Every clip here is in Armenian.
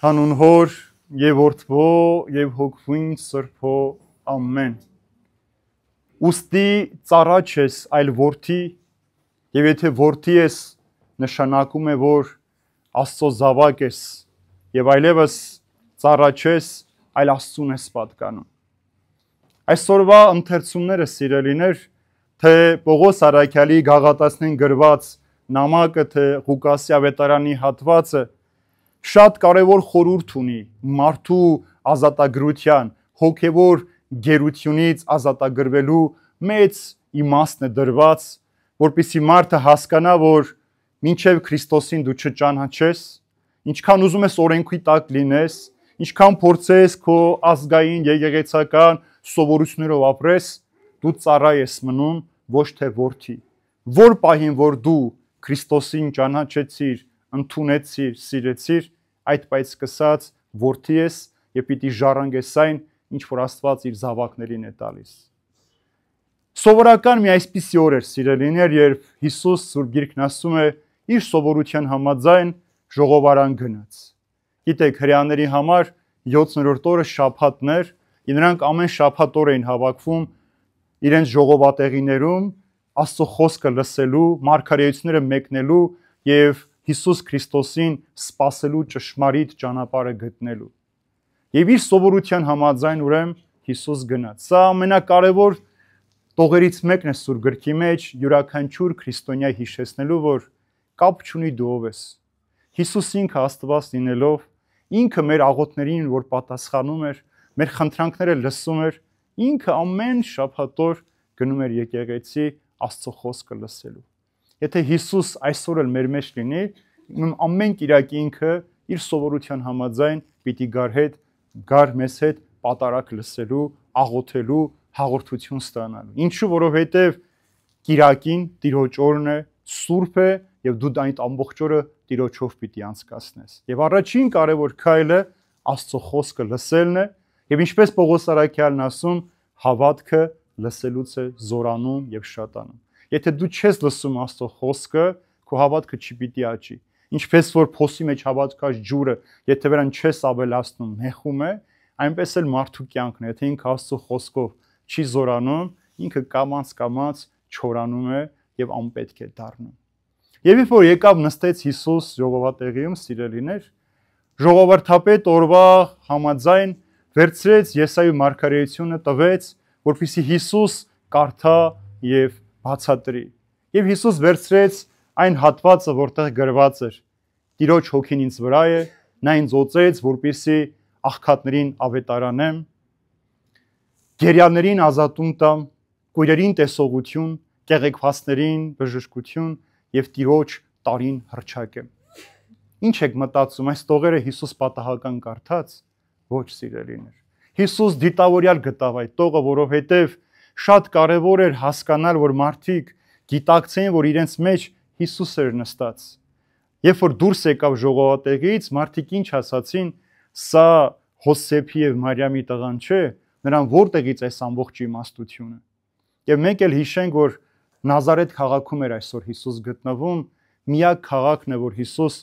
Հանուն Հոր եւ Որդվո եւ Հոգվին Սրբո ամեն։ Ուստի ծառա չես, այլ որդի, եւ եթե որդի ես, նշանակում է, որ Աստծո զավակ ես, եւ այլևս ծառա չես, այլ Աստծուն ես պատկանում։ Այսօրվա ընթերցումները սիրելիներ, թե Պողոս Արաքյալի Գաղատացին գրված նամակը, թե Ղուկասի ավետարանի հատվածը շատ կարևոր խորհուրդ ունի մարդու ազատագրության, հոգևոր գերությունից ազատագրվելու մեծ իմաստն է դրված, որպեսզի մարդը հասկանա, որ մինչև Քրիստոսին դու չճանաչես, ինչքան ուզում ես օրենքի տակ լինես, ինչքան փորձես քո ազգային եկեղեցական սովորություններով ապրես, դու ծառա ես մնում, ոչ թե որդի։ Որ պահին, որ դու Քրիստոսին ճանաչեցիր, ընդունեցիր, սիրեցիր, այդ պայծ սկսած որդի ես եւ պիտի ժառանգես այն, ինչ որ Աստված իր զավակներին է տալիս։ Սովորական մի այսպիսի օր էր, սիրելիներ, երբ Հիսուս Սուրբ Գիրքն ասում է, իր սովորության համաձայն ժողովարան գնաց։ Գիտեք, հրեաների համար 7-րդ օրը շաբաթներ, եւ նրանք ամեն շաբաթ օր էին հավաքվում իրենց ժողովատեղիներում Աստծո խոսքը լսելու, մարգարեությունները մեկնելու եւ Հիսուս Քրիստոսին սպասելու ճշմարիտ ճանապարհը գտնելու։ Եվ իր սովորության համաձայն ուրեմն Հիսուս գնաց։ Սա ամենակարևոր տողերից մեկն է Սուրբ Գրքի մեջ, յուրաքանչյուր քրիստոնյա հիշեցնելու, որ կապ չունի դու ով ես։ Հիսուս ինքը Աստված լինելով, ինքը մեր աղոթներին, որ պատասխանում էր, մեր խնդրանքները լսում էր, ինքը ամեն շաբաթ օր գնում էր եկեղեցի Աստծո խոսքը լսելու։ Եթե Հիսուս այսօր էլ մեր մեջ լինի, ամեն կիրակի ինքը իր սովորության համաձայն պիտի գար մեզ հետ պատարակ լսելու, աղոթելու, հաղորդություն ստանալու։ Ինչու, որովհետև կիրակին Տիրոջ օրն է, սուրբ է եւ դու այդ ամբողջ օրը Տիրոջով պիտի անցկացնես։ Եվ առաջին կարևոր քայլը Աստծո խոսքը լսելն է, եւ ինչպես Պողոս Արաքյալն ասում, հավատքը լսելուց է զորանում եւ շատանում։ Եթե դու չես լսում Աստծո խոսքը, քո հավատքը չի պիտի աճի։ Ինչպես որ փոսի մեջ հավատքած ջուրը, եթե վրան չես ավելացնում, նեխում է, այնպես էլ մարդու կյանքն է, եթե ինքը Աստծո խոսքով չի զորանում, ինքը կամաց չորանում է եւ անպետք է դառնում։ Եվ երբ որ եկավ նստեց Հիսուս ժողովատեղիում, սիրելիներ, ժողովրդապետ օրվա համաձայն վերցրեց Եսայի մարգարեությունը, տվեց, որպեսզի Հիսուս կարդա եւ բացատրի։ Եվ Հիսուս վերցրեց այն հատվածը, որտեղ գրված էր. Տիրոջ հոգին ինձ վրա է, նա ինձ օծեց, որպեսզի աղքատներին ավետարանեմ, գերիաներին ազատում տամ, կույրերին տեսողություն, կեղեքվածներին բժշկություն եւ Տիրոջ տարին հռչակեմ։ Ինչ եք մտածում, այս տողերը Հիսուս պատահական կարդաց? Ոչ, սիրելիներ։ Հիսուս դիտավորյալ գտավ այդ տողը, որովհետև շատ կարևոր էր հասկանալ, որ մարդիկ գիտակցեին, որ իրենց մեջ Հիսուս էր նստած։ Երբ որ դուրս եկավ ժողովատեղից, մարդիկ ինչ ասացին, սա Հոսեփի եւ Մարիամի տղան չէ, նրան որտեղից այս ամբողջ իմաստությունը։ Եվ մենք էլ հիշենք, որ Նազարեթ քաղաքում էր այսօր Հիսուս գտնվում, միակ քաղաքն է, որ Հիսուս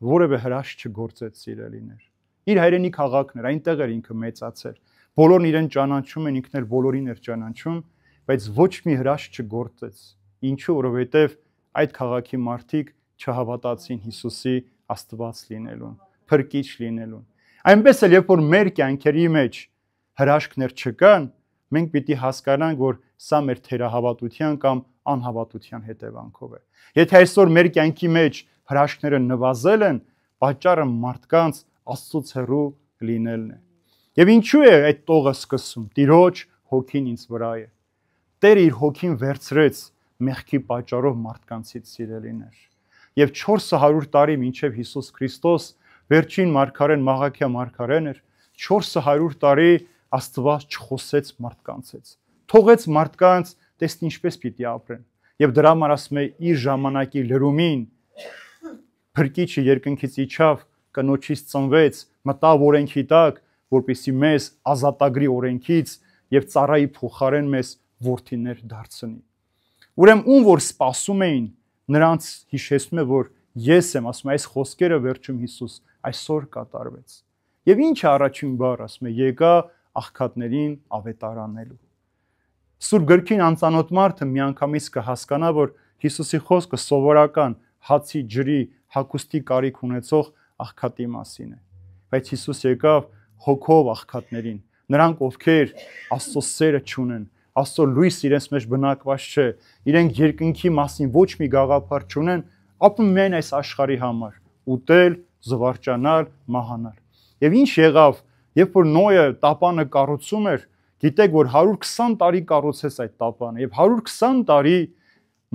որևէ հրաշք չգործեց, սիրելիներ։ Իր հայրենի քաղաքն էր, այնտեղ էր ինքը մեծացել։ Բոլորն իրեն ճանաչում են, ինքն էլ բոլորին էր ճանաչում, բայց ոչ մի հրաշք չգործեց։ Ինչու, որովհետև այդ քաղաքի մարդիկ չհավատացին Հիսուսի Աստված լինելուն, փրկիչ լինելուն։ Այնպես էլ երբ որ մեր կյանքերի մեջ հրաշքներ չկան, մենք պիտի հասկանանք, որ սա մեր թերահավատության կամ անհավատության հետևանքով է։ Եթե այսօր մեր կյանքի մեջ հրաշքները նվազել են, պատճառը մարդկանց Աստծուց հեռու լինելն է։ Եվ ինչու է այդ տողը սկսում։ Տիրոջ հոգին ինձ վրա է։ Տերը իր հոգին վերցրեց մեղքի պատճառով մարդկանցից, սիրելիներ։ Եվ 400 տարի մինչև Հիսուս Քրիստոս վերջին մարգարեն Մաղաքիա մարգարեն էր, 400 տարի Աստված չխոսեց մարդկանց հետ։ Թողեց մարդկանց տեսնի ինչպես պիտի ապրեն։ Եվ դրա համար ասում է իր ժամանակի լրումին փրկիչը երկնքից իջավ, կնոջից ծնվեց, մտավ օրենքի տակ, որպեսզի մեզ ազատագրի օրենքից եւ ծառայի փոխարեն մեզ որդիներ դարձնի։ Ուրեմն ում որ սպասում էին, նրանց հիշեցնում է, որ ես եմ, ասում այս խոսքերը վերջում Հիսուս այսօր կատարվեց։ Եվ ինչ է առաջին բառը, ասում է, եկա աղքատներին ավետարանելու։ Սուրբ գրքին անծանոթ մարդը միանգամից կհասկանա, որ Հիսուսի խոսքը սովորական հացի, ջրի, հագուստի կարիք ունեցող աղքատի մասին է։ Բայց Հիսուս եկավ հոգով աղքատներին, նրանք ովքեր Աստծո սերը չունեն, Աստծո լույս իրենց մեջ բնակված չէ, իրենք երկնքի մասին ոչ մի գաղափար չունեն, ապրում միայն այս աշխարհի համար՝ ուտել, զվարճանալ, մահանալ։ Եվ ինչ եղավ, երբ որ Նոյը տապանը կառուցում էր, գիտեք, որ 120 տարի կառուցեց այդ տապանը, եւ 120 տարի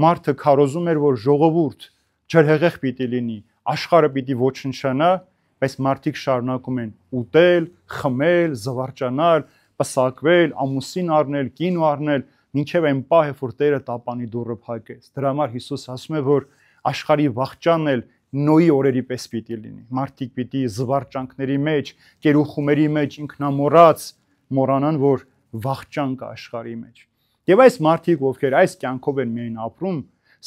մարդը քարոզում էր, որ ժողովուրդ ջրհեղեղ պիտի լինի, աշխարհը պիտի ոչնչանա, բայց մարդիկ շարունակում են ուտել, խմել, զվարճանալ, պսակվել, ամուսին առնել, կին առնել, մինչև այն պահը, որ Տերը տապանի դուռը փակեց։ Դրա համար Հիսուս ասում է, որ աշխարհի վախճանն էլ Նոյի օրերի պես պիտի լինի։ Մարդիկ պիտի զվարճանքների մեջ, կերուխումերի մեջ ինքնամոռաց մոռանան, որ վախճան կա աշխարհի մեջ։ Եվ այս մարդիկ, ովքեր այս կյանքով են միայն ապրում,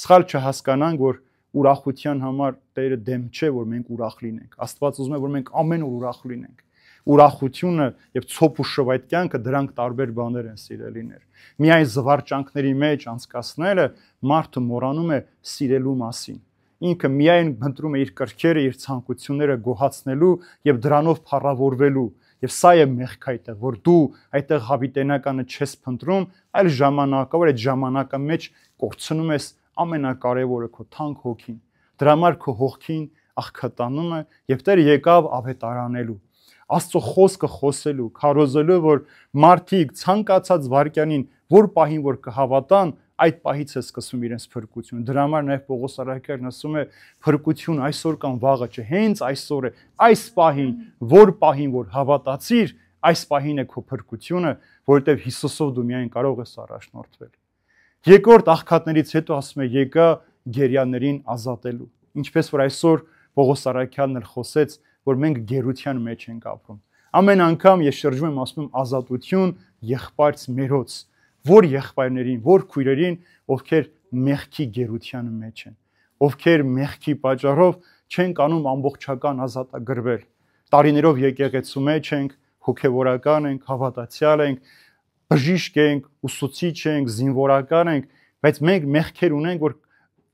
սխալ չհասկանան, որ ուրախության համար Տերը դեմ չէ, որ մենք ուրախ լինենք։ Աստված ուզում է, որ մենք ամեն օր ուրախ լինենք։ Ուրախությունը եւ ցոփ ու շվայտ կյանքը դրանք տարբեր բաներ են, սիրելիներ։ Միայն զվարճանքների մեջ անցկացնելը մարդը մոռանում է սիրելու մասին։ Ինքը միայն փնտրում է իր կրքերը, իր ցանկությունները գոհացնելու եւ դրանով փառավորվելու։ Եվ սա է մեղքը այդտեղ, որ դու այդտեղ հավիտենականը չես փնտրում, այլ ժամանակավոր այդ ժամանակա մեջ կորցնում ես ամենակարևորը քո թանկ հոգին։ Դրա համար քո հոգին աղքատանում է եւ Տերը եկավ ավետարանելու, Աստծո խոսքը խոսելու, քարոզելու, որ մարդիկ ցանկացած վարքյանին, որ պահին որ կհավատան, այդ պահից է սկսում իրենց փրկությունը։ Դրա համար նաև Պողոս առաքյալն ասում է, փրկություն այսօր կամ վաղը չէ, հենց այսօր է, այս պահին, որ պահին որ հավատացիր, այս պահին է քո փրկությունը, որովհետև Հիսուսով դու միայն կարող ես առաջնորդվել։ Երկրորդ աղքատներից հետո ասում է, եկա գերիաներին ազատելու։ Ինչպես որ այսօր Պողոս առաքյալն էլ խոսեց, որ մենք գերության մեջ ենք ապրում։ Ամեն անգամ ես շրջում եմ ասում ազատություն եղբայրց մերոց, որ եղբայրներին, որ քույրերին, ովքեր մեղքի գերության մեջ են, ովքեր մեղքի պատճառով չեն անում ամբողջական ազատագրվել։ Տարիներով եկեղեցու մեջ ենք, հոգևորական ենք, հավատացյալ ենք, բժիշկ ենք, ուսուցիչ ենք, զինվորական ենք, բայց մենք մեղքեր ունենք, որ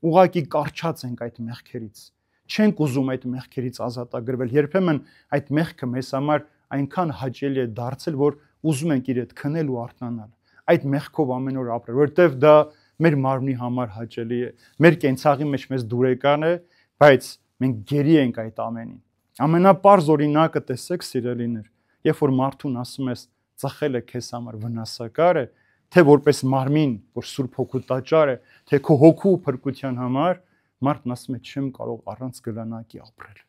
ուղղակի կարճած ենք այդ մեղքերից։ Չենք ուզում այդ մեղքերից ազատագրվել։ Երբեմն այդ մեղքը մեզ համար այնքան հաճելի է դարձել, որ ուզում ենք իր հետ քնել ու արթնանալ։ Այդ մեղքով ամեն օր ապրել, որովհետև դա մեր մարմնի համար հաճելի է։ Մեր կենցաղի մեջ մեզ դուրեկան է, բայց մենք գերի ենք այդ ամենին։ Ամենապարզ օրինակը տեսեք, սիրելիներ, երբ որ մարդուն ասում ես ծխելը քեզ համար վնասակար է, թե որպես մարմին, որ Սուրբ Հոգու տաճար է, թե քո հոգու փրկության համար, մարդն ասում է չեմ կարող առանց գլանակի ապրել։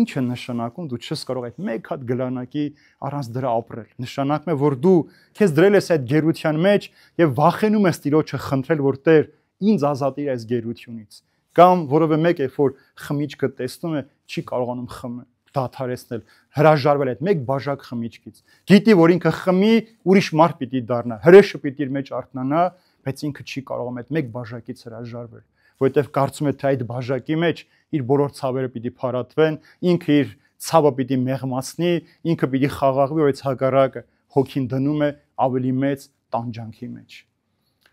Ինչ է նշանակում, դու չես կարող այդ մեկ հատ գլանակի առանց դրա ապրել։ Նշանակում է, որ դու քեզ դրել ես այդ գերության մեջ եւ վախենում ես Տիրոջը խնդրել, որ Տեր ինձ ազատիր այս գերությունից։ Կամ որովե մեկ է, որ խմիչքը տեսնում է, չի կարողանում խմել, դադարեցնել, հրաժարվել այդ մեկ բաժակ խմիչքից։ Գիտի, որ ինքը խմի, ուրիշ մարդ պիտի դառնա, հրեշը պիտի իր մեջ արթնանա, բայց ինքը չի կարողում այդ մեկ բաժակից հրաժարվել, որովհետև կարծում է, թե այդ բաժակի մեջ իր բոլոր ցավերը պիտի փարատվեն, ինքը իր ցավը պիտի մեղմացնի, ինքը պիտի խաղաղվի, բայց հակառակը հոգին դնում է ավելի մեծ տանջանքի մեջ։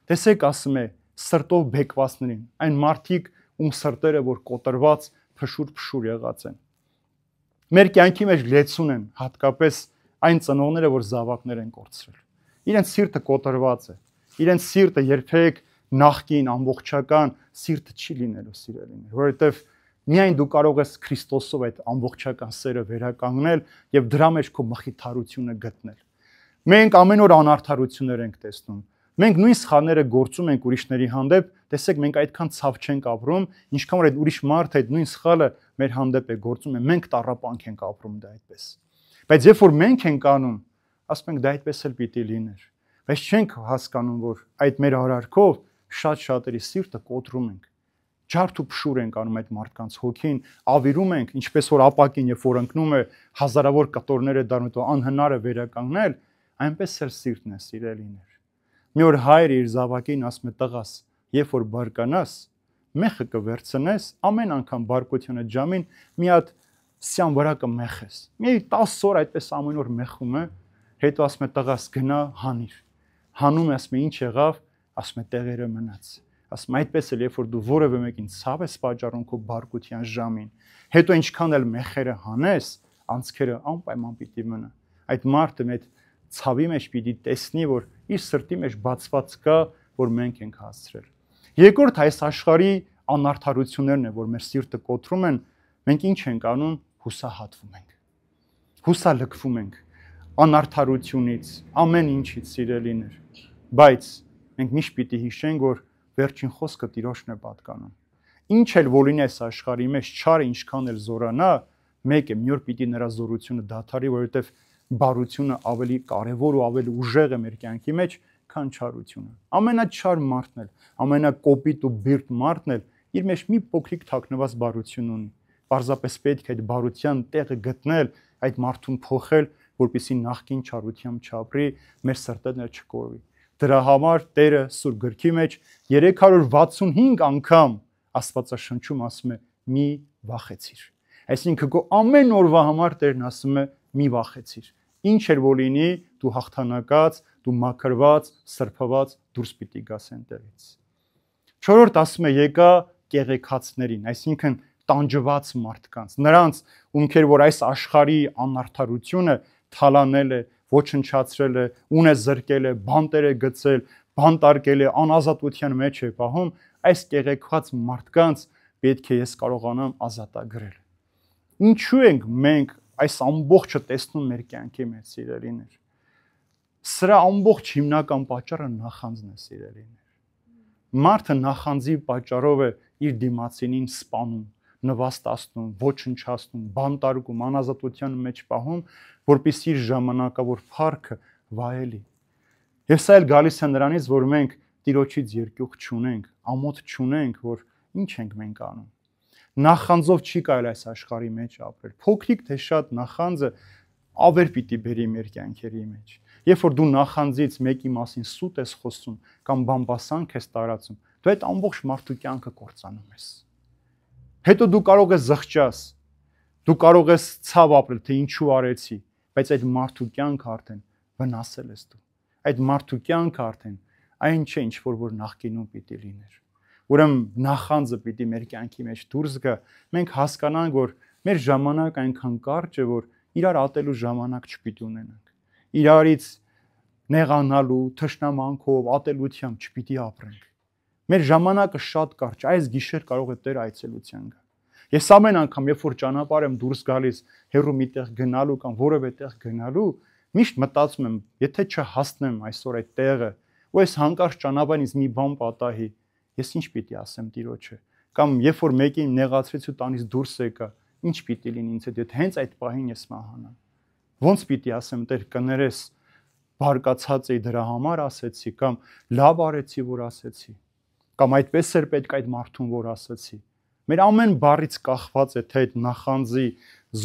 Տեսեք, ասում է, սրտով բեկվածներին, այն մարդիկ, ում սրտերը որ կոտրված, փշուր եղած են։ Մեր կյանքի մեջ լեցուն են, հատկապես այն ծնողները, որ զավակներ են կորցրել։ Իրենց սիրտը կոտրված է, իրենց սիրտը երբեք նախկին ամբողջական սիրտը չի լինելու, սիրելիներ, որովհետև միայն դու կարող ես Քրիստոսով այդ ամբողջական սերը վերականգնել եւ դրա մեջ քո մխիթարությունը գտնել։ Մենք ամեն օր անարդարություններ ենք տեսնում։ Մենք նույն սխալները գործում ենք ուրիշների հանդեպ, տեսեք, մենք այդքան ցավ չենք ապրում, ինչքան որ այդ ուրիշ մարդը այդ նույն սխալը մեր հանդեպ է գործում, մենք տառապանք ենք ապրում դա այդպես։ Բայց երբ որ մենք ենք անում, ասում ենք դա այդպես էլ պիտի լիներ։ Բայց չենք հասկանում, որ այդ մեր արարքով շատ-շատերի սիրտը կոտրում ենք։ Ջարդ ու փշուր ենք անում այդ մարդկանց հոգին, ավիրում ենք, ինչպես որ ապակին, երբ որ ընկնում է, հազարավոր կտորներ է դառնում, ու անհնար է վերականգնել, այնպես էլ սիրտն է, սիրելիներ։ Մի օր հայրը իր զավակին ասում է, տղաս, երբ որ բարկանաս, մեխը կվերցնես, ամեն անգամ բարկությունը ջամին մի հատ սյան վրա կմեխես։ Մի 10 օր այդպես ամեն օր մեխում է, հետո ասում է տղաս գնա հանիր։ Հանում է, ասում է ինչ եղավ, ասում է տեղերը մնաց։ Ասում է այդպես էլ երբ որ դու որևէ մեկին ցավ ես պատճառում քո բարկության ժամին, հետո ինչքան էլ մեխերը հանես, անցքերը անպայման պիտի մնա։ Այդ մարդը այդ ցավի մեջ պիտի տեսնի, որ իր սրտի մեջ բացված կա, որ մենք ենք հասցրել։ Երկրորդ այս աշխարհի անարդարություններն է, որ մեր սիրտը կոտրում են, մենք ինչ ենք անում, հուսահատվում ենք։ Հուսալքվում ենք անարդարությունից, ամեն ինչից սիրելիներ։ Բայց մենք միշտ պիտի հիշենք, որ վերջին խոսքը Տիրոջն է պատկանում։ Ինչ էլ որ լինի այս աշխարհի մեջ, չարը ինչքան էլ զորանա, մեկ է մի օր պիտի նրա զորությունը դադարի, որովհետև բարությունը ավելի կարևոր ու ավելի ուժեղ է մեր կյանքի մեջ, քան չարությունը։ Ամենաչար մարդն էլ, ամենակոպիտ ու բիրտ մարդն էլ իր մեջ մի փոքրիկ թաքնված բարություն ունի։ Պարզապես պետք է այդ բարության տեղը գտնել, այդ մարդուն փոխել, որպեսզի նախկին չարությամբ չապրի, մեր սրտերը չկորվի։ Դրա համար Տերը Սուրբ Գրքի մեջ 365 անգամ Աստվածաշնչում ասում է՝ մի վախեցիր։ Այսինքն քո ամեն օրվա համար Տերն ասում է՝ մի վախեցիր։ Ինչ էլ որ լինի, դու հաղթանակած, դու մաքրված, սրբված դուրս պիտի գաս այնտեղից։ Չորրորդ ասում է՝ եկա կեղեքածներին, այսինքն տանջված մարդկանց, նրանց, ովքեր որ այս աշխարհի անարդարությունը թալանել է, ոչնչացրել է, ունե զրկել է, բանտեր է գցել, բանտարկել է, անազատության մեջ է պահում, այս կեղեքված մարդկանց պետք է ես կարողանամ ազատագրել։ Ինչու ենք մենք այս ամբողջը տեսնում մեր կյանքի մեջ, սիրելիներ։ Սրա ամբողջ հիմնական պատճառը նախանձն է, սիրելիներ։ Մարդը նախանձի պատճառով է իր դիմացինին սպանում, նվաստացնում, ոչնչացնում, բանտարկում, անազատության մեջ պահում, որպեսզի իր ժամանակավոր փառքը վայելի։ Եվ սա էլ գալիս է նրանից, որ մենք Տիրոջից երկյուղ չունենք, ամոթ չունենք, որ ինչ ենք մենք անում։ Նախանձով չի կարելի այս աշխարհի մեջ ապրել։ Փոքրիկ թե շատ նախանձը ավեր պիտի բերի մեր կյանքերի մեջ։ Երբ որ դու նախանձից մեկի մասին սուտ ես խոսում կամ բամբասանք ես տարածում, դու այդ ամբողջ մարդու կյանքը կործանում ես։ Հետո դու կարող ես զղջաս, դու կարող ես ցավ ապրել, թե ինչու արեցի, բայց այդ մարդու կյանքը արդեն վնասել ես դու։ Այդ մարդու կյանքը արդեն այն չէ, ինչ որ նախկինում պիտի լիներ։ Ուրեմն նախանձը պիտի մեր կյանքի մեջ դուրս գա, մենք հասկանանք, որ մեր ժամանակ այնքան կարճ է, որ իրար ատելու ժամանակ չպիտի ունենանք։ Իրարից նեղանալու, թշնամանքով, ատելությամբ չպիտի ապրենք։ Մեր ժամանակը շատ կարճ, այս գիշեր կարող է Տեր այցելության գա։ Ես ամեն անգամ, երբ որ ճանապարհ եմ դուրս գալիս, հեռու միտեղ գնալու կամ որևէ տեղ գնալու, միշտ մտածում եմ, եթե չհասնեմ այսօր այդ տեղը, ու այս հանկարծ ճանապարհից մի բան պատահի, ես ինչ պիտի ասեմ Տիրոջը, կամ երբ որ մեկին նեղացրեցի ու տանից դուրս եկա, ինչ պիտի լինի ինձ հետ, եթե հենց այդ պահին ես մահանամ։ Ոնց պիտի ասեմ, Տեր, կներես, բարկացած էի դրա համար ասեցի, կամ լավ արեցի, որ ասեցի, կամ այդպես էր պետք այդ մարդուն, որ ասեցի։ Մեր ամեն բառից կախված է, թե այդ նախանձի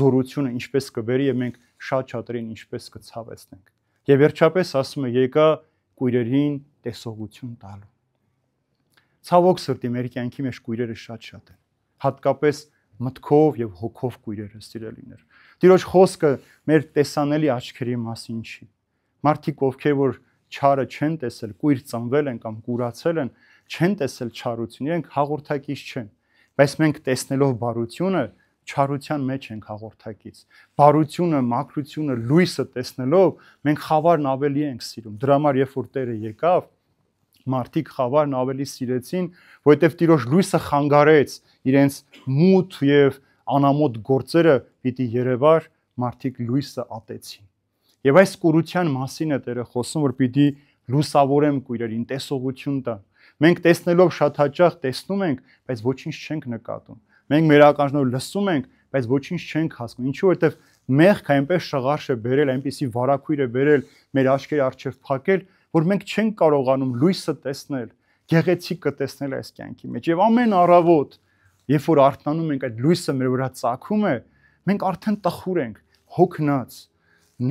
զորությունը ինչպես կբերի եւ մենք շատ-շատերին ինչպես կցավեցնենք։ Եվ վերջապես ասում է՝ եկա կույրերին տեսողություն տալու։ Ցավոք սրտի մեր կյանքի մեջ կույրերը շատ են, հատկապես մտքով եւ հոգով կույրերը, սիրելիներ։ Տիրոջ խոսքը մեր տեսանելի աչքերի մասին չի։ Մարդիկ, ովքեր որ չարը չեն տեսել, կույր ծնվել են կամ կուրացել են, չեն տեսել չարություն, իրենք հաղորդակից չեն, բայց մենք տեսնելով բարությունը չարության մեջ ենք հաղորդակից։ Բարությունը, մաքրությունը, լույսը տեսնելով մենք խավարն ավելի ենք սիրում։ Դրա համար երբ որ Տերը եկավ, մարդիկ խավարն ավելի սիրեցին, որովհետև Տիրոջ լույսը խանգարեց իրենց մութ եւ անամոթ գործերը պիտի երևար, մարդիկ լույսը ատեցին։ Եվ այս կուրության մասին է Տերը խոսում, որ պիտի լուսավորեմ կույրերին, տեսողություն տան։ Մենք տեսնելով շատ հաճախ տեսնում ենք, բայց ոչինչ չենք նկատում։ Մենք մեր ականջներով լսում ենք, բայց ոչինչ չենք հասկանում։ Ինչու՞ որովհետև մեղքը այնպես շղարշ է բերել, այնպեսի վարակույր է բերել մեր աչքերի առջև փակել, որ մենք չենք կարողանում լույսը տեսնել, գեղեցիկը տեսնել այս կյանքի մեջ։ Եվ ամեն առավոտ, երբ որ արթնանում ենք, այդ լույսը մեր վրա ծագում է, մենք արդեն տխուր ենք, հոգնած,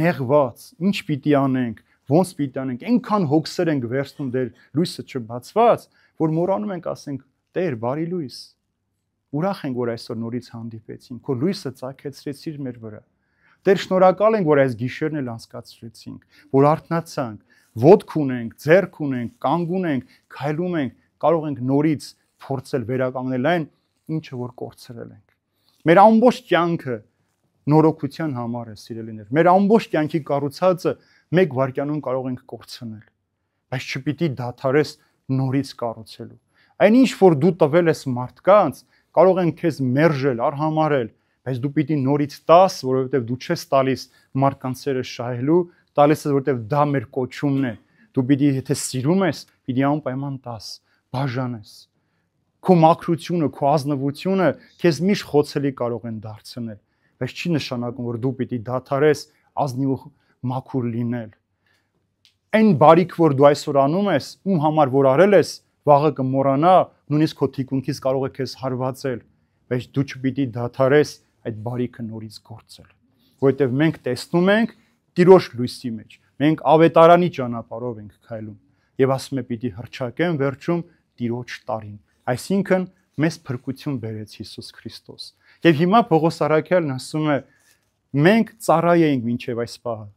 նեղված, ինչ պիտի անենք, ոնց պիտի անենք, այնքան հոգսեր ենք վերցնում դեր լույսը չբացված, որ մոռանում ենք ասենք՝ Տեր, բարի լույս, Ուրախ ենք, որ այսօր նորից հանդիպեցինք, քո լույսը ծագեցրեցիր մեր վրա։ Տեր, շնորհակալ ենք, որ այս գիշերն էլ անցկացրեցինք, որ արթնացանք, ոտք ունենք, ձեռք ունենք, կանգ ունենք, քայլում ենք, կարող ենք նորից փորձել վերականգնել այն, ինչը որ կորցրել ենք։ Մեր ամբողջ կյանքը նորոգության համար է, սիրելիներ։ Մեր ամբողջ կյանքի կառուցածը մեկ վայրկյանում կարող ենք կորցնել, բայց չպիտի դադարես նորից կառուցելու։ Այնինչ որ դու տվել ես մարդկանց, կարող են քեզ մերժել, արհամարել, բայց դու պիտի նորից տաս, որովհետև դու չես տալիս մարդկանց սերը շահելու, տալիս ես, որովհետև դա մեր կոչումն է։ Դու պիտի, եթե սիրում ես, պիտի անպայման տաս, բաժանես։ Քո մաքրությունը, քո ազնվությունը քեզ միշտ խոցելի կարող են դարձնել, բայց չի նշանակում, որ դու պիտի դադարես ազնիվ ու մաքուր լինել։ Այն բարիք, որ դու այսօր անում ես, ում համար որ արել ես, վաղը կմոռանա, նույնիսկ քո թիկունքից կարող է քեզ հարվածել, բայց դու չպիտի դադարես այդ բարիքը նորից գործել, որովհետև մենք տեսնում ենք Տիրոջ լույսի մեջ, մենք ավետարանի ճանապարհով ենք քայլում եւ ասում է պիտի հռչակեն վերջում Տիրոջ տարին, այսինքն մեզ փրկություն բերեց Հիսուս Քրիստոս։ Եվ հիմա Պողոս առաքյալն ասում է մենք ծառայ էինք մինչև այս պահը,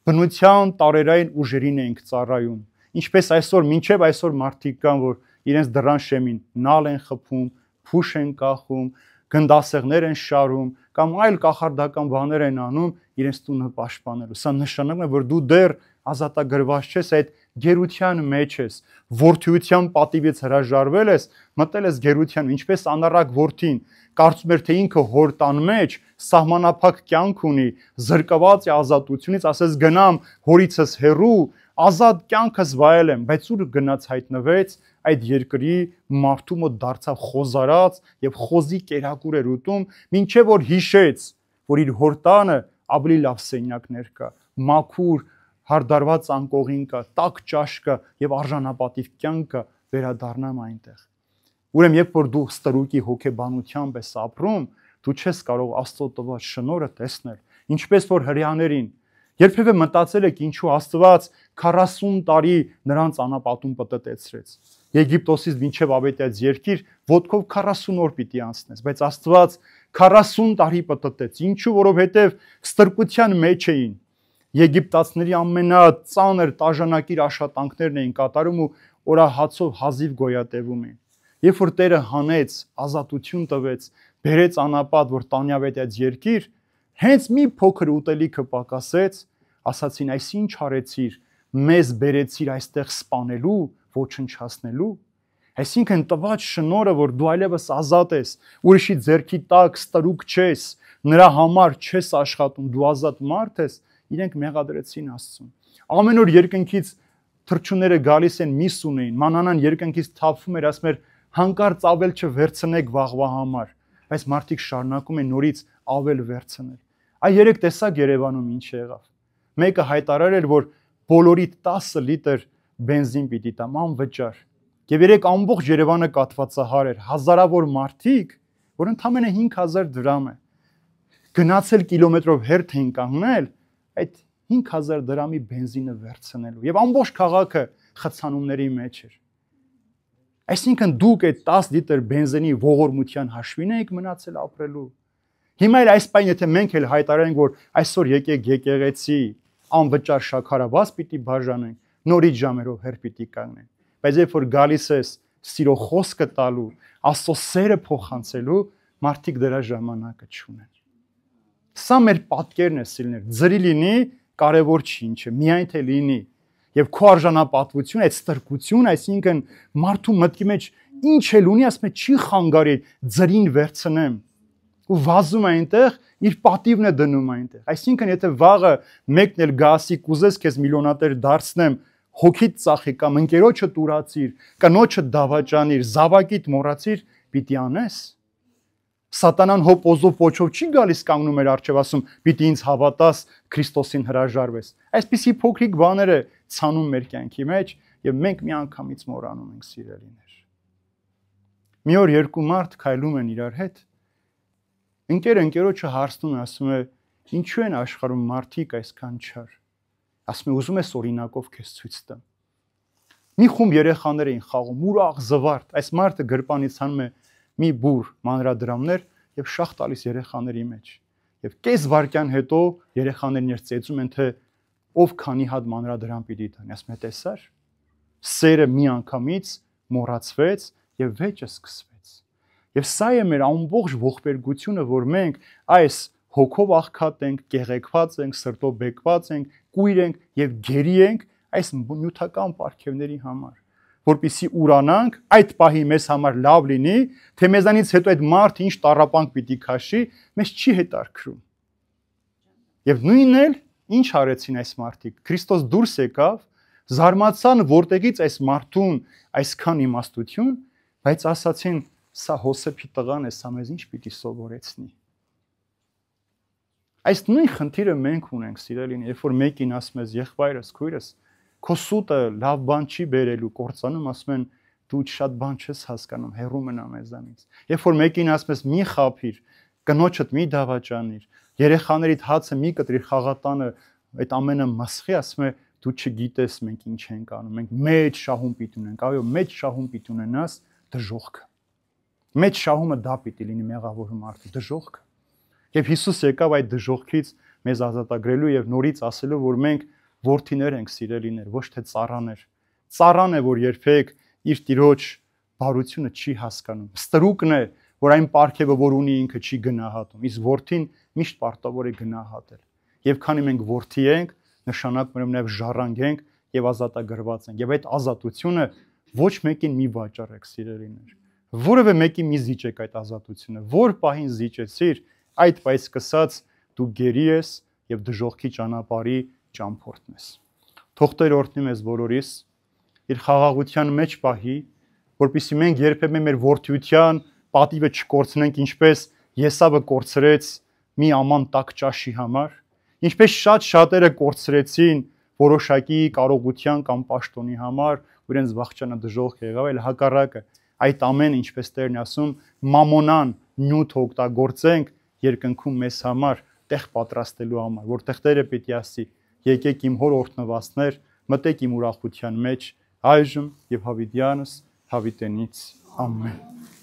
բնության տարերային ուժերին էինք ծառայում, ինչպես այսօր մինչև այսօր մարդիկ կան, որ իրենց դռան շեմին նալ են խփում, փուշ են կախում, գնդասեղներ են շարում կամ այլ կախարդական բաներ են անում իրենց տունը պաշտպանելու։ Սա նշանակում է, որ դու դեռ ազատագրված չես, այդ գերության մեջ ես, որդիության պատիվից հրաժարվել ես, մտել ես գերության, ինչպես անառակ որդին կարծում էր, թե ինքը հոր տան մեջ սահմանափակ կյանք ունի, զրկված է ազատությունից, ասես գնամ հորիցս հեռու, ազատ կյանքս վայելեմ, բայց ուր գնաց հայտնվեց այդ երկրի մարդու մոտ դարձավ խոզարած եւ խոզի կերակուր էր ուտում, մինչեւ որ հիշեց, որ իր հոր տանը ավելի լավ սենյակներ կա, մաքուր հարդարված անկողին կա, տաք ճաշ կա եւ արժանապատիվ կյանք կա, վերադառնամ այնտեղ։ Ուրեմն երբ որ դու ստրուկի հոգեբանությամբ ես ապրում, դու չես կարող Աստծո տված շնորհը տեսնել, ինչպես որ հрьяաներին երբևէ մտածել եք ինչու Աստված 40 տարի նրանց անապատում պտտեցրեց։ Եգիպտոսից մինչև Ավետաց երկիր ոտքով 40 օր պիտի անցնես, բայց Աստված 40 տարի պտտեց։ Ինչու, որովհետև ստրկության մեջ էին։ Եգիպտացիների ամենածանր տաժանակիր աշխատանքներն էին կատարում ու օրահացով հազիվ գոյատևում էին։ Երբ որ Տերը հանեց, ազատություն տվեց, բերեց անապատ, որ տանի Ավետաց երկիր, հենց մի փոքր ուտելիքը պակասեց, ասացին, այս ինչ արեցիր, մեզ բերեցիր այստեղ սպանելու, ոչնչացնելու։ Այսինքն տված շնորհը, որ դու այլևս ազատ ես, ուրիշի ձեռքի տակ ստրուկ չես, նրա համար չես աշխատում, դու ազատ մարդ ես, իրենք մեղադրեցին Աստծուն։ Ամեն օր երկնքից թռչունները գալիս են միս ունեին, մանանան երկնքից թափվում էր, ասում էր հանկարծ ավել չվերցնեք վաղվա համար, բայց մարդիկ շարունակում են նորից ավել վերցնել։ Այ երեք տեսակ Երևանում ինչ եղավ։ Մեկը հայտարարել, որ բոլորի 10 լիտր բենզին պիտի տամ անվճար։ Եվ երեք ամբողջ Երևանը կաթվածահար էր, հազարավոր մարդիկ, որ ընդամենը 5000 դրամ է։ Գնացել կիլոմետրով հերթ էին կանգնել, այդ 5000 դրամի բենզինը վերցնելու։ Եվ ամբողջ քաղաքը խցանումների մեջ էր։ Այսինքն դուք այդ 10 լիտր բենզինի ողորմության հաշվին եք մնացել ապրելու։ Հիմա էլ այս պայն եթե մենք էլ հայտարարենք, որ այսօր եկեք եկեղեցի անվճար շաքարավազ պիտի բաժանենք, նորից ժամերով հեր պիտի կանգնենք։ Բայց երբ որ գալիս ես սիրո խոսքը տալու, Աստծո սերը փոխանցելու, մարդիկ դրա ժամանակը չունեն։ Սա մեր պատկերն է, սիրելիներ, ձրի լինի, կարևոր չի ինչը, միայն թե լինի։ Եվ քո արժանապատվությունը, այդ ստրկություն, այսինքն մարդու մտքի մեջ ինչ էլ ունի, ասում է չի խանգարի ձրին վերցնեմ։ Ու վազում այնտեղ իր պատիվն է դնում այնտեղ։ Այսինքն եթե վաղը մեկն էլ գասի կուզես քեզ միլիոնատեր դարձնեմ, հոգիդ ծախի կամ ընկերոջը տուրացիր, կնոջը դավաճանիր, զավակիդ մոռացիր, պիտի անես։ Սատանան հոպոզով փոչով չի գալիս կանգնում էր արջև ասում, պիտի ինձ հավատաս, Քրիստոսին հրաժարվես։ Այսպիսի փոքրիկ բաներ է ցանում մեր կյանքի մեջ եւ մենք միանգամից մոռանում ենք, սիրելիներ։ Մի օր երկու մարդ քայլում են իրար հետ։ Ընկերոջը հարցնում է, ասում է, ինչու են աշխարհում մարդիկ այսքան չար։ Ասում է, ուզում ես օրինակով քեզ ցույց տամ։ Մի խումբ երեխաներ էին խաղում, ուրախ զվարթ, այս մարդը գրպանից հանում է, մի բուր մանրադրամներ եւ շաղ տալիս երեխաների մեջ։ Եվ կես վայրկյան հետո երեխաներն իրենց ծեծում են, թե ով քանի հատ մանրադրամ պիտի տանի։ Ասում է, տեսար, սերը մի անգամից մոռացվեց եւ վեճը սկսվեց։ Եվ սա է մեր ամբողջ ողբերգությունը, որ մենք այս հոգով աղքատ ենք, կեղեքված ենք, սրտով բեկված ենք, կույր ենք եւ գերի ենք այս նյութական պարգևների համար, որպեսզի ուրանանք, այդ պահի մեզ համար լավ լինի, թե մեզանից հետո այդ մարդը ինչ տառապանք պիտի քաշի, մեզ չի հետարքրում։ Եվ նույնն էլ ինչ արեցին այս մարդիկ։ Քրիստոս դուրս եկավ, զարմացան, որտեղից այս մարդուն այսքան իմաստություն, բայց ասացին, սա Հոսեփի տղան է, սա մեզ ինչ պիտի սովորեցնի։ Այս նույն խնդիրը մենք ունենք, սիրելին, երբ որ մեկին ասում ես եղբայրս, քույրս, քո սուտը լավ բան չի բերելու, կործանում, ասում են դու շատ բան չես հասկանում, հեռու մնա մեզանից։ Երբ որ մեկին ասում ես մի խափիր, կնոջդ մի դավաճանիր, երեխաներիդ հացը մի կտրիր խաղատանը, այդ ամենը մասխի, ասում է դու չգիտես մենք ինչ ենք անում, մենք մեծ շահում պիտի ունենք, այո, մեծ շահում պիտի ունենաս դժոխքը։ Մեծ շահումը դա պիտի լինի մեղավոր մարդու դժոխքը։ Եվ Հիսուս եկավ այդ դժոխքից մեզ ազատագրելու եւ նորից ասելու, որ մենք որդիներ ենք, սիրելիներ, ոչ թե ծառաներ։ Ծառան է, որ երբեք իր տիրոջ բարությունը չի հասկանում։ Ստրուկն է, որ այն պարգևը, որ ունի ինքը չի գնահատում, իսկ որդին միշտ պարտավոր է գնահատել։ Եվ քանի մենք որդի ենք, նշանակում է նաև ժառանգենք եւ ազատագրված ենք։ Եվ այդ ազատությունը ոչ մեկին մի վաճառեք, սիրելիներ։ Որևէ մեկին մի զիջեք այդ ազատությունը։ Որ պահին զիջեցիր, այդ պահից սկսած դու գերի ես եւ դժոխքի ճանապարհի ճամփորդն ես։ Թող Տեր օրհնի մեզ բոլորիս իր խաղաղության մեջ պահի, որpիսի մենք երբեմն մեր որդիության պատիվը չկորցնենք, ինչպես Եսավը կորցրեց մի աման տաք ճաշի համար, ինչպես շատերը կորցրեցին որոշակի կարողության կամ պաշտոնի համար, որ իրենց վախճանը դժոխք եղավ, այլ հակառակը, այդ ամենը, ինչպես Տերն է ասում, մամոնան նյութ օգտագործենք երկնքում մեզ համար տեղ պատրաստելու համար, որտեղ Տերը պիտի ասի. եկեք իմ հոր օրհնվածներ, մտեք իմ ուրախության մեջ, այժմ եւ հավիտյանս հավիտենից ամեն։